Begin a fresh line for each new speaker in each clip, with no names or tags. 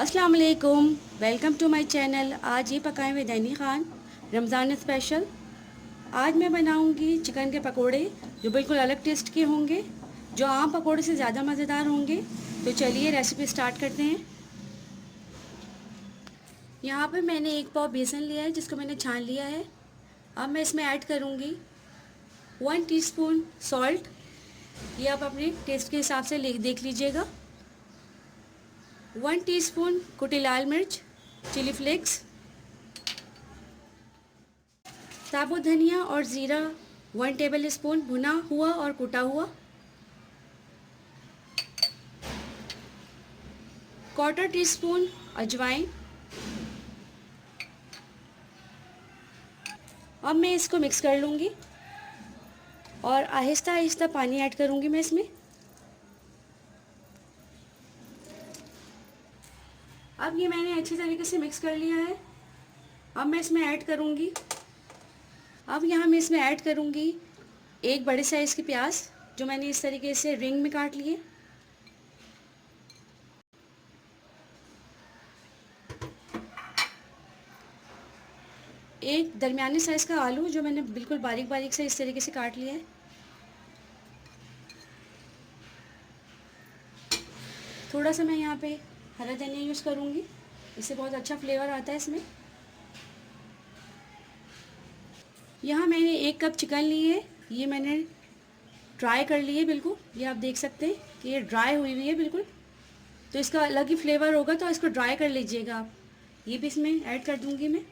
अस्सलाम वालेकुम, welcome to my channel. आज ये पकाएं हुए दैनी खान रमज़ान स्पेशल। आज मैं बनाऊंगी चिकन के पकोड़े जो बिल्कुल अलग टेस्ट के होंगे, जो आम पकोड़े से ज़्यादा मज़ेदार होंगे। तो चलिए रेसिपी स्टार्ट करते हैं। यहाँ पे मैंने 1 पाव बेसन लिया है जिसको मैंने छान लिया है। अब मैं इसमें ऐड करूँगी 1 टीस्पून सॉल्ट। ये आप अपने टेस्ट के हिसाब से देख लीजिएगा। 1 टीस्पून कुटी लाल मिर्च, चिली फ्लेक्स, साबुत धनिया और ज़ीरा 1 टेबल स्पून भुना हुआ और कुटा हुआ, 1/4 टीस्पून अजवाइन। अब मैं इसको मिक्स कर लूँगी और आहिस्ता आहिस्ता पानी ऐड करूँगी मैं इसमें। अब ये मैंने अच्छी तरीके से मिक्स कर लिया है। अब मैं इसमें ऐड करूँगी मैं इसमें ऐड करूँगी 1 बड़े साइज़ की प्याज जो मैंने इस तरीके से रिंग में काट लिए। एक दरमियानी साइज़ का आलू जो मैंने बिल्कुल बारीक बारीक से इस तरीके से काट लिया है। थोड़ा सा मैं यहाँ पे हरा धनिया यूज़ करूँगी, इससे बहुत अच्छा फ्लेवर आता है इसमें। यहाँ मैंने 1 कप चिकन ली है, ये मैंने ड्राई कर ली है बिल्कुल। ये आप देख सकते हैं कि ये ड्राई हुई हुई है बिल्कुल, तो इसका अलग ही फ्लेवर होगा, तो इसको ड्राई कर लीजिएगा आप। ये भी इसमें ऐड कर दूँगी मैं।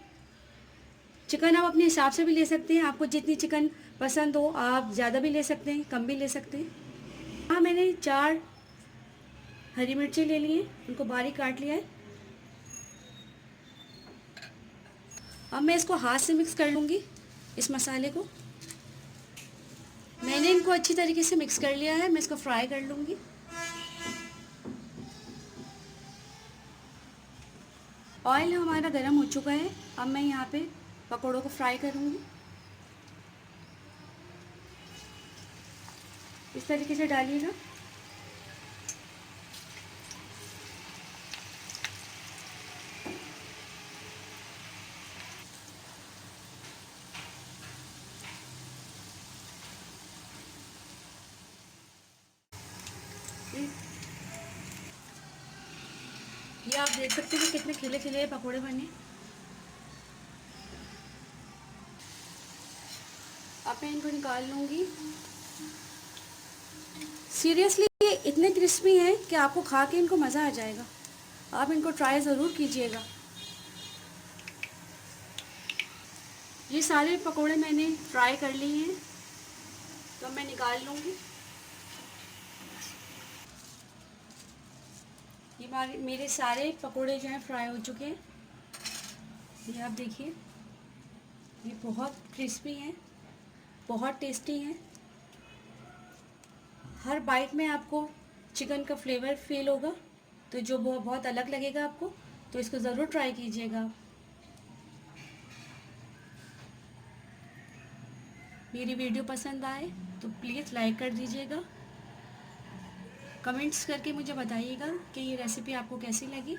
चिकन आप अपने हिसाब से भी ले सकते हैं, आपको जितनी चिकन पसंद हो आप ज़्यादा भी ले सकते हैं, कम भी ले सकते हैं। हाँ, मैंने 4 हरी मिर्चें ले ली हैं, उनको बारीक काट लिया है। अब मैं इसको हाथ से मिक्स कर लूँगी इस मसाले को। मैंने इनको अच्छी तरीके से मिक्स कर लिया है, मैं इसको फ्राई कर लूँगी। ऑयल हमारा गर्म हो चुका है, अब मैं यहाँ पे पकौड़ों को फ्राई करूँगी। इस तरीके से डालिएगा। ये आप देख सकते हैं कि कितने खिले खिले पकोड़े बने। अब मैं इनको निकाल लूँगी। सीरियसली ये इतने क्रिस्पी हैं कि आपको खा के इनको मज़ा आ जाएगा। आप इनको ट्राई ज़रूर कीजिएगा। ये सारे पकोड़े मैंने फ्राई कर लिए हैं, तो मैं निकाल लूँगी। ये मेरे सारे पकोड़े जो हैं फ्राई हो चुके हैं। ये आप देखिए, ये बहुत क्रिस्पी हैं, बहुत टेस्टी हैं। हर बाइट में आपको चिकन का फ्लेवर फील होगा, तो जो बहुत अलग लगेगा आपको, तो इसको ज़रूर ट्राई कीजिएगा। मेरी वीडियो पसंद आए तो प्लीज़ लाइक कर दीजिएगा। कमेंट्स करके मुझे बताइएगा कि ये रेसिपी आपको कैसी लगी।